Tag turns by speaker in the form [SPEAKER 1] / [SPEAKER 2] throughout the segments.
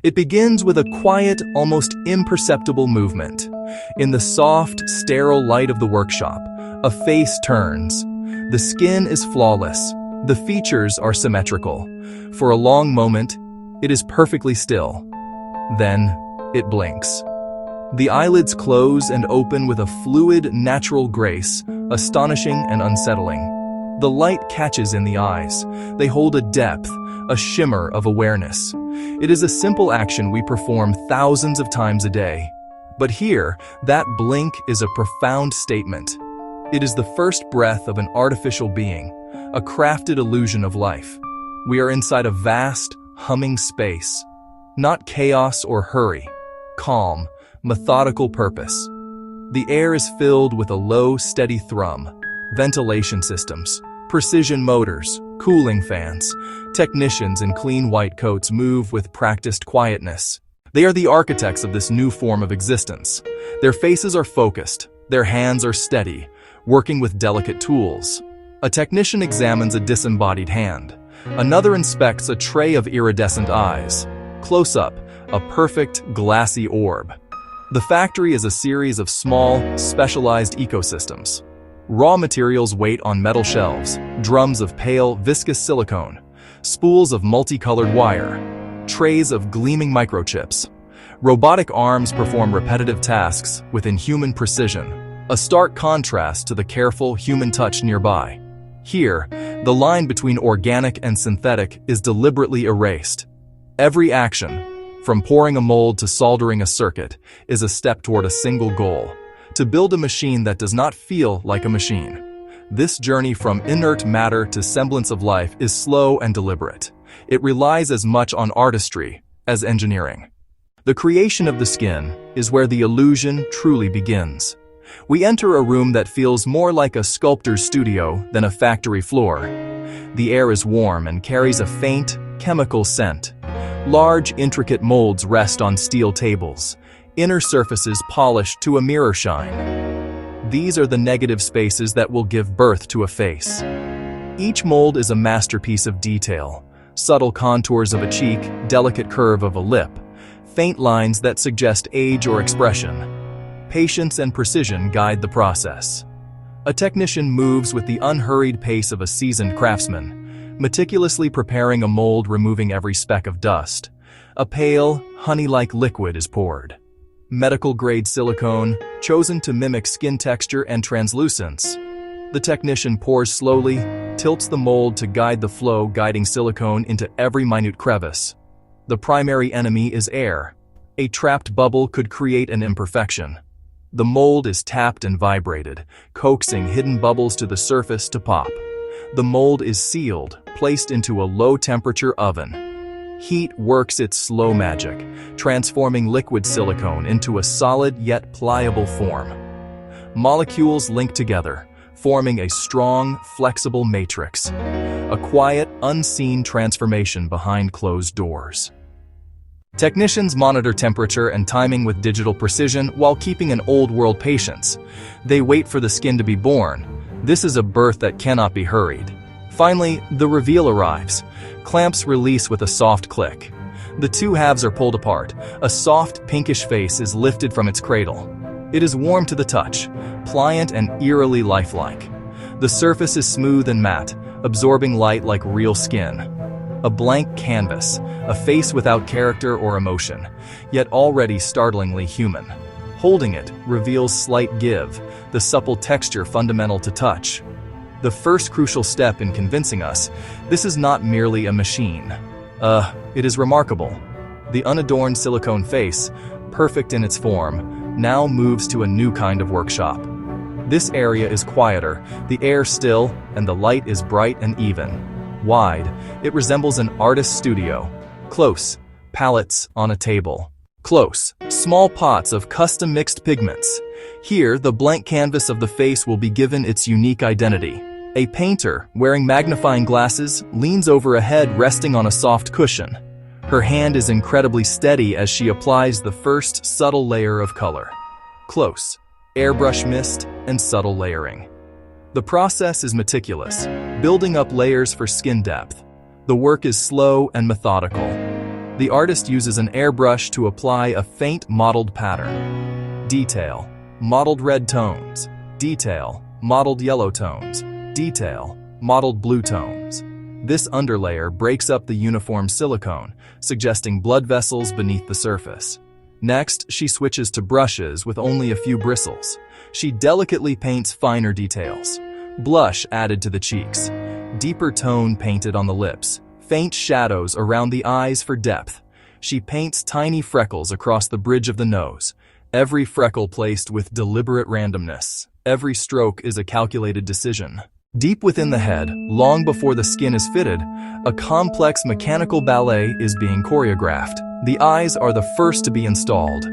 [SPEAKER 1] It begins with a quiet, almost imperceptible movement. In the soft, sterile light of the workshop, a face turns. The skin is flawless. The features are symmetrical. For a long moment, it is perfectly still. Then, it blinks. The eyelids close and open with a fluid, natural grace, astonishing and unsettling. The light catches in the eyes. They hold a depth, a shimmer of awareness. It is a simple action we perform thousands of times a day. But here, that blink is a profound statement. It is the first breath of an artificial being, a crafted illusion of life. We are inside a vast, humming space. Not chaos or hurry. Calm, methodical purpose. The air is filled with a low, steady thrum. Ventilation systems, precision motors, cooling fans. Technicians in clean white coats move with practiced quietness. They are the architects of this new form of existence. Their faces are focused. Their hands are steady, working with delicate tools. A technician examines a disembodied hand. Another inspects a tray of iridescent eyes. Close up, a perfect, glassy orb. The factory is a series of small, specialized ecosystems. Raw materials wait on metal shelves, drums of pale, viscous silicone, spools of multicolored wire, trays of gleaming microchips. Robotic arms perform repetitive tasks with inhuman precision, a stark contrast to the careful human touch nearby. Here, the line between organic and synthetic is deliberately erased. Every action, from pouring a mold to soldering a circuit, is a step toward a single goal: to build a machine that does not feel like a machine. This journey from inert matter to semblance of life is slow and deliberate. It relies as much on artistry as engineering. The creation of the skin is where the illusion truly begins. We enter a room that feels more like a sculptor's studio than a factory floor. The air is warm and carries a faint, chemical scent. Large, intricate molds rest on steel tables, inner surfaces polished to a mirror shine. These are the negative spaces that will give birth to a face. Each mold is a masterpiece of detail: subtle contours of a cheek, delicate curve of a lip, faint lines that suggest age or expression. Patience and precision guide the process. A technician moves with the unhurried pace of a seasoned craftsman, meticulously preparing a mold, removing every speck of dust. A pale, honey-like liquid is poured. Medical-grade silicone, chosen to mimic skin texture and translucence. The technician pours slowly, tilts the mold to guide the flow, guiding silicone into every minute crevice. The primary enemy is air. A trapped bubble could create an imperfection. The mold is tapped and vibrated, coaxing hidden bubbles to the surface to pop. The mold is sealed, placed into a low-temperature oven. Heat works its slow magic, transforming liquid silicone into a solid yet pliable form. Molecules link together, forming a strong, flexible matrix. A quiet, unseen transformation behind closed doors. Technicians monitor temperature and timing with digital precision while keeping an old-world patience. They wait for the skin to be born. This is a birth that cannot be hurried. Finally, the reveal arrives. Clamps release with a soft click. The two halves are pulled apart. A soft, pinkish face is lifted from its cradle. It is warm to the touch, pliant and eerily lifelike. The surface is smooth and matte, absorbing light like real skin. A blank canvas, a face without character or emotion, yet already startlingly human. Holding it reveals slight give, the supple texture fundamental to touch. The first crucial step in convincing us, this is not merely a machine. It is remarkable. The unadorned silicone face, perfect in its form, now moves to a new kind of workshop. This area is quieter, the air still, and the light is bright and even. Wide, it resembles an artist's studio. Close, palettes on a table. Close, small pots of custom mixed pigments. Here, the blank canvas of the face will be given its unique identity. A painter, wearing magnifying glasses, leans over a head resting on a soft cushion. Her hand is incredibly steady as she applies the first subtle layer of color. Close, airbrush mist and subtle layering. The process is meticulous, building up layers for skin depth. The work is slow and methodical. The artist uses an airbrush to apply a faint mottled pattern. Detail: mottled red tones. Detail: mottled yellow tones. Detail: mottled blue tones. This underlayer breaks up the uniform silicone, suggesting blood vessels beneath the surface. Next, she switches to brushes with only a few bristles. She delicately paints finer details. Blush added to the cheeks. Deeper tone painted on the lips. Faint shadows around the eyes for depth. She paints tiny freckles across the bridge of the nose. Every freckle placed with deliberate randomness. Every stroke is a calculated decision. Deep within the head, long before the skin is fitted, a complex mechanical ballet is being choreographed. The eyes are the first to be installed.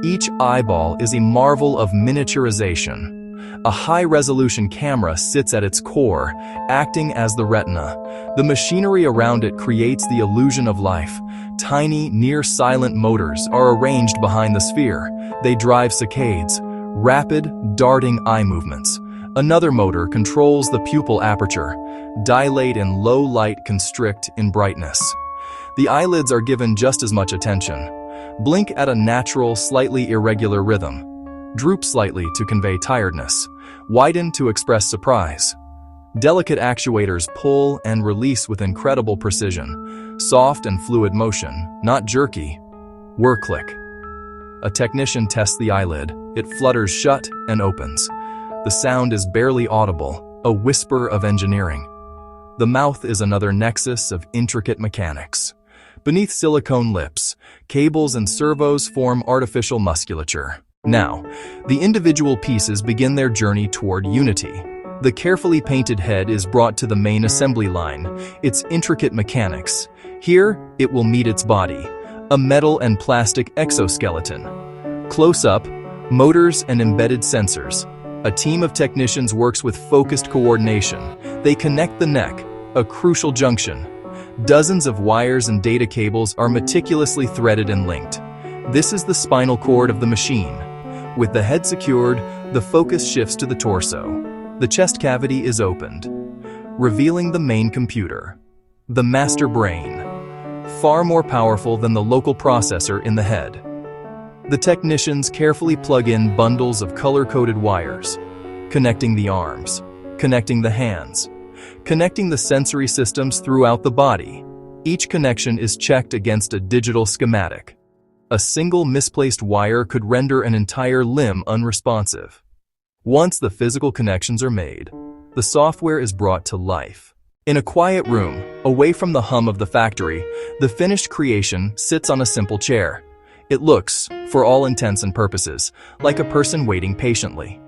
[SPEAKER 1] Each eyeball is a marvel of miniaturization. A high-resolution camera sits at its core, acting as the retina. The machinery around it creates the illusion of life. Tiny, near-silent motors are arranged behind the sphere. They drive saccades, rapid, darting eye movements. Another motor controls the pupil aperture. Dilate in low light, constrict in brightness. The eyelids are given just as much attention. Blink at a natural, slightly irregular rhythm. Droop slightly to convey tiredness. Widen to express surprise. Delicate actuators pull and release with incredible precision. Soft and fluid motion, not jerky. Whir click. A technician tests the eyelid. It flutters shut and opens. The sound is barely audible, a whisper of engineering. The mouth is another nexus of intricate mechanics. Beneath silicone lips, cables and servos form artificial musculature. Now, the individual pieces begin their journey toward unity. The carefully painted head is brought to the main assembly line, its intricate mechanics. Here, it will meet its body, a metal and plastic exoskeleton. Close up, motors and embedded sensors. A team of technicians works with focused coordination. They connect the neck, a crucial junction. Dozens of wires and data cables are meticulously threaded and linked. This is the spinal cord of the machine. With the head secured, the focus shifts to the torso. The chest cavity is opened, revealing the main computer, the master brain, far more powerful than the local processor in the head. The technicians carefully plug in bundles of color-coded wires, connecting the arms, connecting the hands, connecting the sensory systems throughout the body. Each connection is checked against a digital schematic. A single misplaced wire could render an entire limb unresponsive. Once the physical connections are made, the software is brought to life. In a quiet room, away from the hum of the factory, the finished creation sits on a simple chair. It looks, for all intents and purposes, like a person waiting patiently.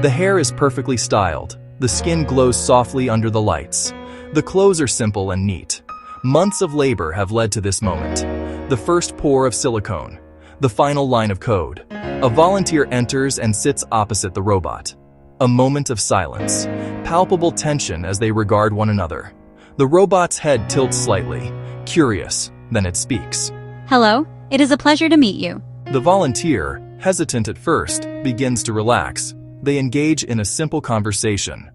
[SPEAKER 1] The hair is perfectly styled. The skin glows softly under the lights. The clothes are simple and neat. Months of labor have led to this moment. The first pour of silicone. The final line of code. A volunteer enters and sits opposite the robot. A moment of silence. Palpable tension as they regard one another. The robot's head tilts slightly, curious, then it speaks.
[SPEAKER 2] Hello, it is a pleasure to meet you.
[SPEAKER 1] The volunteer, hesitant at first, begins to relax. They engage in a simple conversation.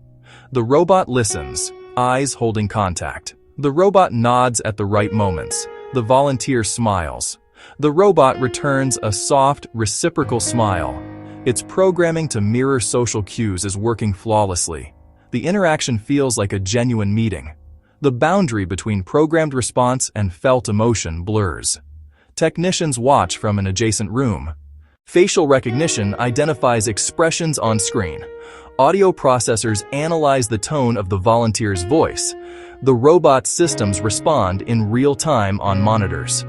[SPEAKER 1] The robot listens, eyes holding contact. The robot nods at the right moments. The volunteer smiles. The robot returns a soft, reciprocal smile. Its programming to mirror social cues is working flawlessly. The interaction feels like a genuine meeting. The boundary between programmed response and felt emotion blurs. Technicians watch from an adjacent room. Facial recognition identifies expressions on screen. Audio processors analyze the tone of the volunteer's voice. The robot's systems respond in real time on monitors.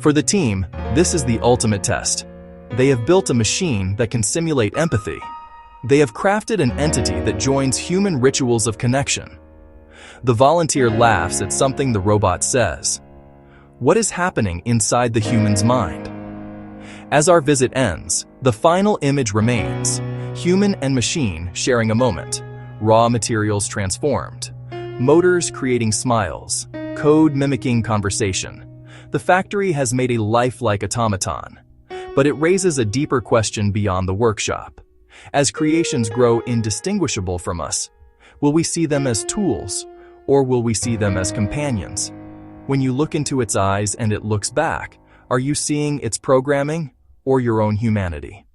[SPEAKER 1] For the team, this is the ultimate test. They have built a machine that can simulate empathy. They have crafted an entity that joins human rituals of connection. The volunteer laughs at something the robot says. What is happening inside the human's mind? As our visit ends, the final image remains. Human and machine sharing a moment. Raw materials transformed. Motors creating smiles. Code mimicking conversation. The factory has made a lifelike automaton. But it raises a deeper question beyond the workshop. As creations grow indistinguishable from us, will we see them as tools, or will we see them as companions? When you look into its eyes and it looks back, are you seeing its programming or your own humanity?